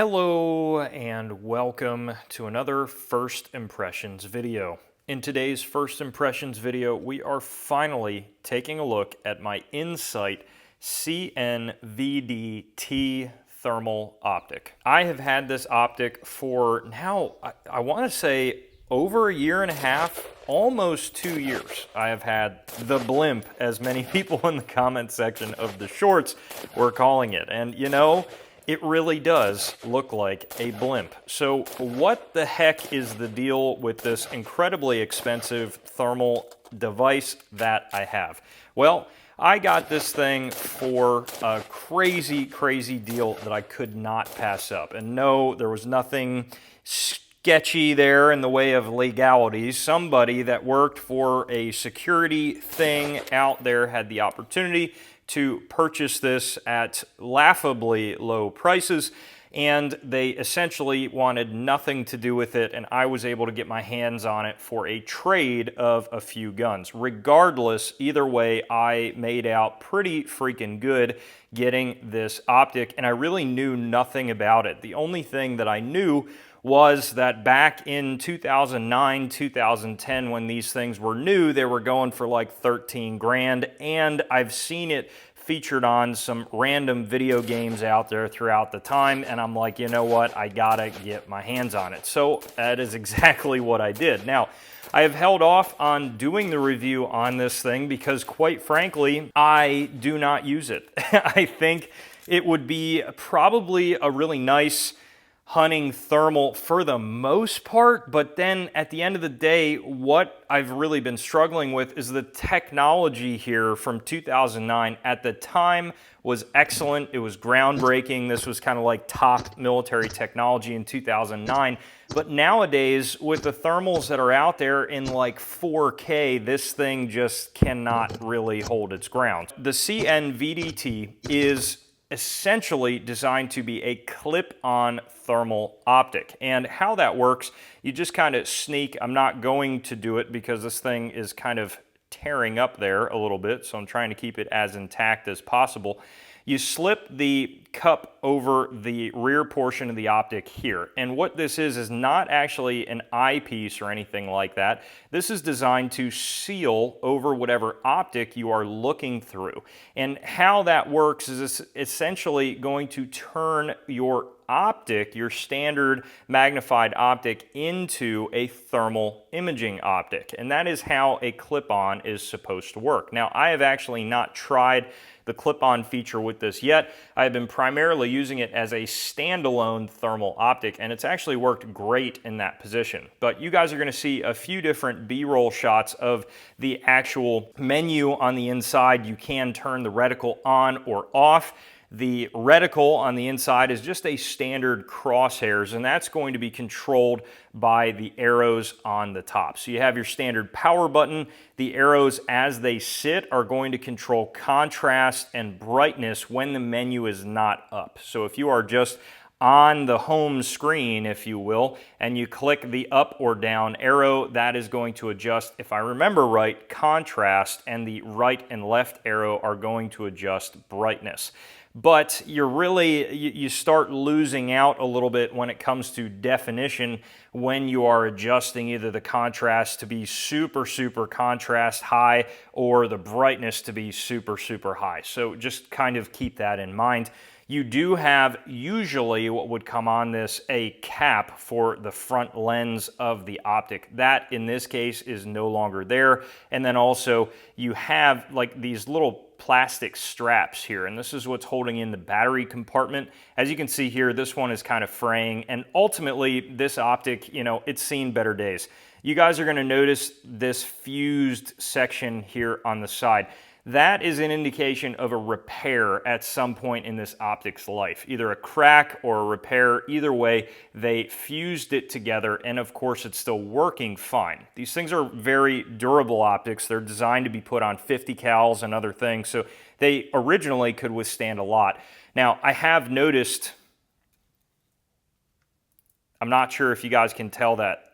Hello and welcome to another First Impressions video. In today's First Impressions video, we are finally taking a look at my Insight CNVD-T thermal optic. I have had this optic for now, I want to say over a year and a half, almost 2 years. I have had the blimp, as many people in the comment section of the shorts were calling it. And you know, it really does look like a blimp. So what the heck is the deal with this incredibly expensive thermal device that I have? Well, I got this thing for a crazy deal that I could not pass up. And no, there was nothing sketchy there in the way of legalities. Somebody that worked for a security thing out there had the opportunity to purchase this at laughably low prices, and they essentially wanted nothing to do with it, and I was able to get my hands on it for a trade of a few guns. Regardless, either way, I made out pretty freaking good getting this optic, and I really knew nothing about it. The only thing that I knew was that back in 2009, 2010, when these things were new, they were going for like 13 grand, and I've seen it featured on some random video games out there throughout the time, and I'm like, you know what, I gotta get my hands on it. So that is exactly what I did. Now, I have held off on doing the review on this thing because, quite frankly, I do not use it. I think it would be probably a really nice hunting thermal for the most part, but then at the end of the day, what I've really been struggling with is the technology here from 2009. At the time was excellent. It was groundbreaking. This was kind of like top military technology in 2009. But nowadays, with the thermals that are out there in like 4K, this thing just cannot really hold its ground. The CNVD-T is essentially designed to be a clip-on thermal optic. And how that works, you just kind of sneak. I'm not going to do it because this thing is kind of tearing up there a little bit, so I'm trying to keep it as intact as possible. You slip the cup over the rear portion of the optic here. And what this is not actually an eyepiece or anything like that. This is designed to seal over whatever optic you are looking through. And how that works is it's essentially going to turn your optic, your standard magnified optic, into a thermal imaging optic. And that is how a clip-on is supposed to work. Now, I have actually not tried the clip-on feature with this yet. I've been primarily using it as a standalone thermal optic, and it's actually worked great in that position. But you guys are going to see a few different B-roll shots of the actual menu on the inside. You can turn the reticle on or off. The reticle on the inside is just a standard crosshairs, and that's going to be controlled by the arrows on the top. So you have your standard power button. The arrows as they sit are going to control contrast and brightness when the menu is not up. So if you are just on the home screen, if you will, and you click the up or down arrow, that is going to adjust, if I remember right, contrast, and the right and left arrow are going to adjust brightness. But you start losing out a little bit when it comes to definition when you are adjusting either the contrast to be super contrast high or the brightness to be super high. So just kind of keep that in mind. You do have usually what would come on this a cap for the front lens of the optic. That in this case is no longer there. And then also you have like these little plastic straps here, and this is what's holding in the battery compartment. As you can see here, this one is kind of fraying, and ultimately this optic, you know, it's seen better days. You guys are going to notice this fused section here on the side. That is an indication of a repair at some point in this optic's life. Either a crack or a repair. Either way, they fused it together, and of course it's still working fine. These things are very durable optics. They're designed to be put on 50 cals and other things, so they originally could withstand a lot. Now, I have noticed, I'm not sure if you guys can tell that,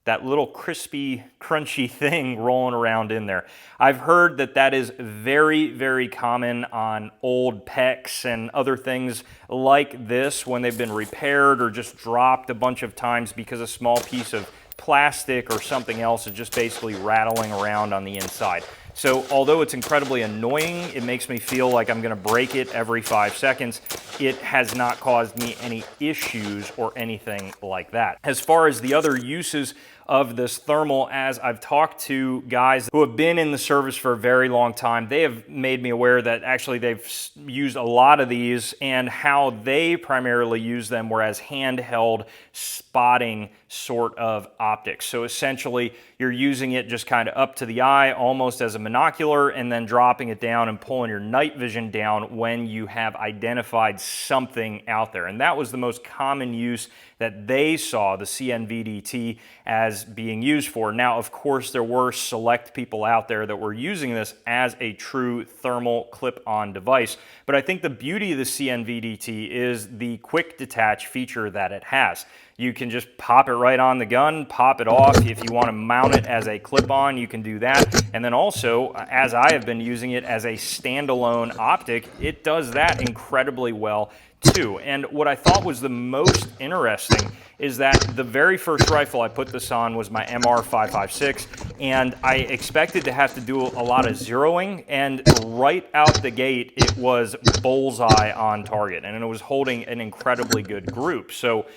that little crispy, crunchy thing rolling around in there. I've heard that that is very, very common on old PECs and other things like this when they've been repaired or just dropped a bunch of times because a small piece of plastic or something else is just basically rattling around on the inside. So although it's incredibly annoying, it makes me feel like I'm going to break it every 5 seconds. It has not caused me any issues or anything like that. As far as the other uses of this thermal, as I've talked to guys who have been in the service for a very long time, they have made me aware that actually they've used a lot of these and how they primarily use them were as handheld spotting sort of optics. So essentially you're using it just kind of up to the eye, almost as a monocular, and then dropping it down and pulling your night vision down when you have identified something out there. And that was the most common use that they saw the CNVD-T as being used for. Now, of course, there were select people out there that were using this as a true thermal clip-on device, but I think the beauty of the CNVD-T is the quick detach feature that it has. You can just pop it right on the gun, pop it off. If you want to mount it as a clip-on, you can do that. And then also, as I have been using it as a standalone optic, it does that incredibly well too. And what I thought was the most interesting is that the very first rifle I put this on was my MR556, and I expected to have to do a lot of zeroing, and right out the gate it was bullseye on target, and it was holding an incredibly good group. So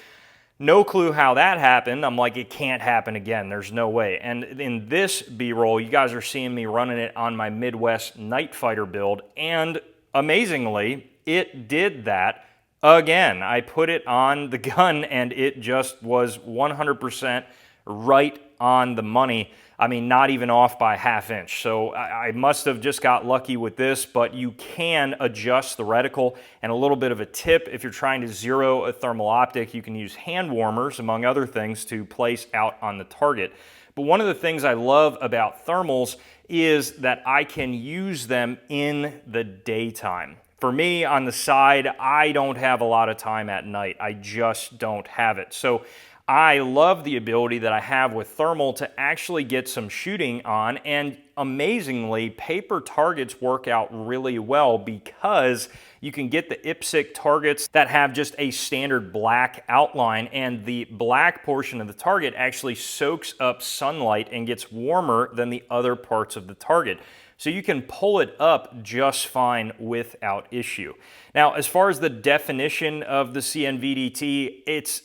no clue how that happened. I'm like, it can't happen again. There's no way. And in this B-roll, you guys are seeing me running it on my Midwest Night Fighter build, and amazingly, it did that again. I put it on the gun and it just was 100% right on the money. I mean, not even off by ½ inch. So I must have just got lucky with this, but you can adjust the reticle. And a little bit of a tip, if you're trying to zero a thermal optic, you can use hand warmers, among other things, to place out on the target. But one of the things I love about thermals is that I can use them in the daytime. For me, on the side, I don't have a lot of time at night. I just don't have it. So I love the ability that I have with thermal to actually get some shooting on, and amazingly, paper targets work out really well because you can get the IPSC targets that have just a standard black outline, and the black portion of the target actually soaks up sunlight and gets warmer than the other parts of the target. So you can pull it up just fine without issue. Now, as far as the definition of the CNVD-T, it's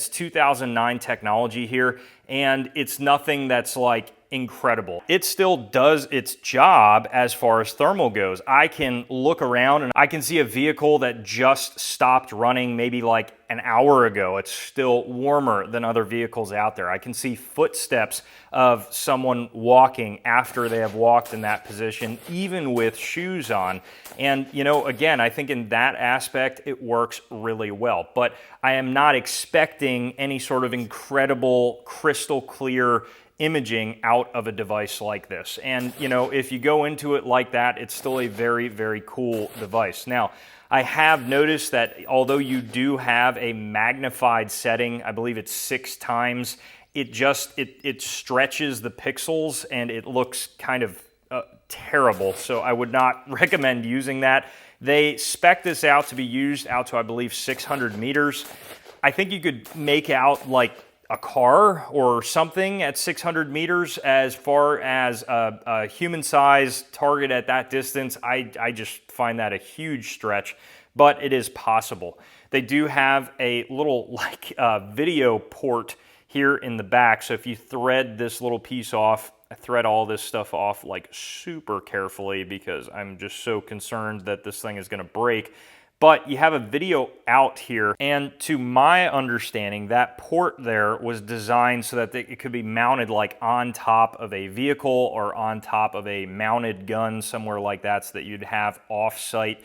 2009 technology here, and it's nothing that's like incredible. It still does its job as far as thermal goes. I can look around and I can see a vehicle that just stopped running maybe like an hour ago. It's still warmer than other vehicles out there. I can see footsteps of someone walking after they have walked in that position, even with shoes on. And, you know, again, I think in that aspect, it works really well. But I am not expecting any sort of incredible, crystal clear imaging out of a device like this. And, you know, if you go into it like that, it's still a very, very cool device. Now, I have noticed that although you do have a magnified setting, I believe it's 6 times, it stretches the pixels and it looks kind of terrible. So I would not recommend using that. They spec this out to be used out to, I believe, 600 meters. I think you could make out like a car or something at 600 meters. As far as a human-sized target at that distance, I just find that a huge stretch, but it is possible. They do have a little like video port here in the back, so if you thread this little piece off, I thread all this stuff off like super carefully because I'm just so concerned that this thing is going to break. But you have a video out here, and to my understanding, that port there was designed so that it could be mounted like on top of a vehicle or on top of a mounted gun somewhere like that, so that you'd have off-site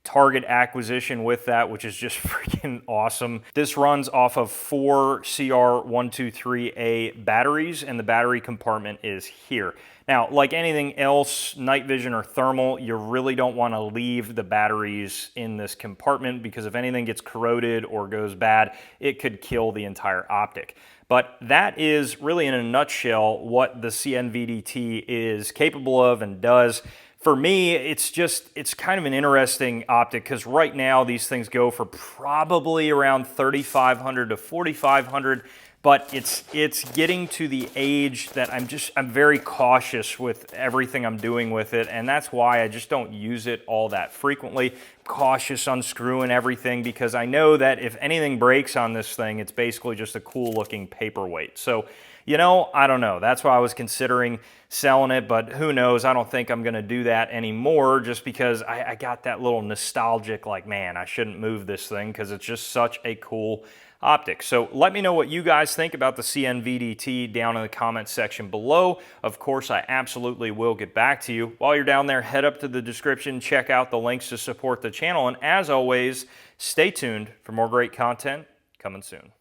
target acquisition with that, which is just freaking awesome. This runs off of 4 CR123A batteries, and the battery compartment is here. Now, like anything else, night vision or thermal, you really don't want to leave the batteries in this compartment, because if anything gets corroded or goes bad, it could kill the entire optic. But that is really, in a nutshell, what the CNVD-T is capable of and does. For me, it's kind of an interesting optic, because right now these things go for probably around $3,500 to $4,500, but it's getting to the age that I'm very cautious with everything I'm doing with it, and that's why I just don't use it all that frequently. Cautious unscrewing everything, because I know that if anything breaks on this thing, it's basically just a cool looking paperweight. So, you know, I don't know. That's why I was considering selling it, but who knows? I don't think I'm going to do that anymore, just because I got that little nostalgic, like, man, I shouldn't move this thing because it's just such a cool optic. So let me know what you guys think about the CNVD-T down in the comments section below. Of course, I absolutely will get back to you. While you're down there, head up to the description, check out the links to support the channel, and as always, stay tuned for more great content coming soon.